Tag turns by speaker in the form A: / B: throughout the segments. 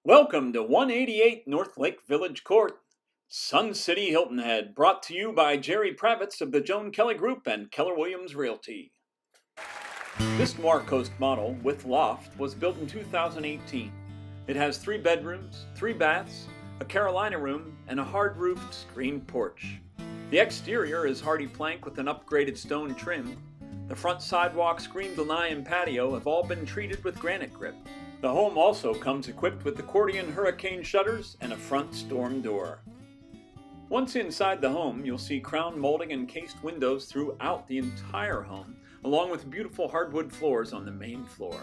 A: Welcome to 188 Northlake Village Court, Sun City Hilton Head, brought to you by Jerry Pravitz of the Joan Kelly Group and Keller Williams Realty. This Noir Coast model with loft was built in 2018. It has 3 bedrooms, 3 baths, a Carolina room, and a hard-roofed screened porch. The exterior is hardy plank with an upgraded stone trim. The front sidewalk, screened lanai, and patio have all been treated with granite grip. The home also comes equipped with accordion hurricane shutters and a front storm door. Once inside the home, you'll see crown molding and cased windows throughout the entire home, along with beautiful hardwood floors on the main floor.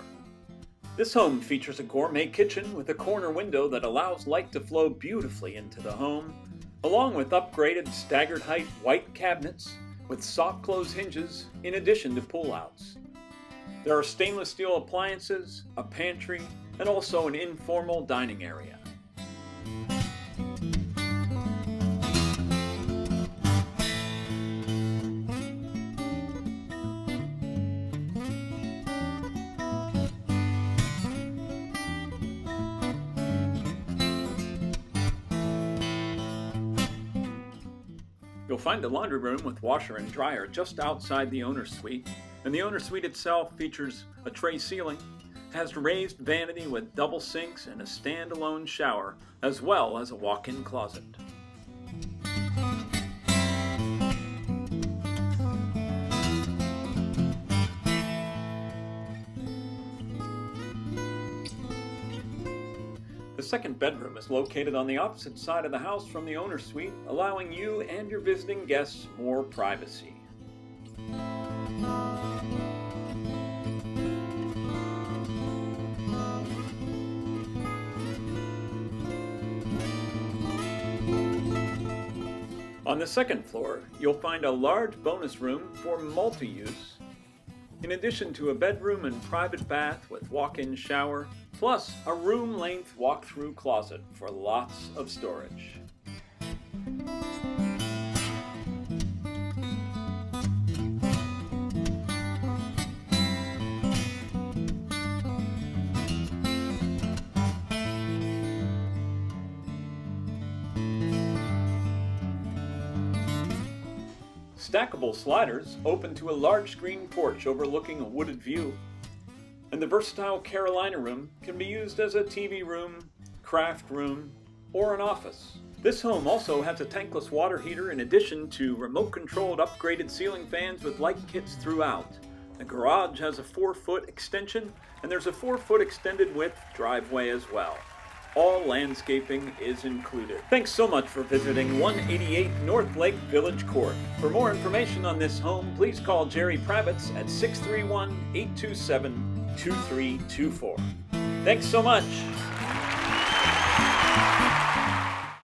A: This home features a gourmet kitchen with a corner window that allows light to flow beautifully into the home, along with upgraded staggered height white cabinets with soft close hinges in addition to pull-outs. There are stainless steel appliances, a pantry, and also an informal dining area. You'll find a laundry room with washer and dryer just outside the owner's suite, and the owner's suite itself features a tray ceiling, has raised vanity with double sinks and a standalone shower, as well as a walk-in closet. The second bedroom is located on the opposite side of the house from the owner's suite, allowing you and your visiting guests more privacy. On the second floor, you'll find a large bonus room for multi-use, in addition to a bedroom and private bath with walk-in shower, plus a room-length walk-through closet for lots of storage. Stackable sliders open to a large screen porch overlooking a wooded view. And the versatile Carolina room can be used as a TV room, craft room, or an office. This home also has a tankless water heater in addition to remote-controlled upgraded ceiling fans with light kits throughout. The garage has a 4-foot extension, and there's a 4-foot extended width driveway as well. All landscaping is included. Thanks so much for visiting 188 Northlake Village Court. For more information on this home, please call Jerry Pravitz at 631-827-2324. Thanks so much.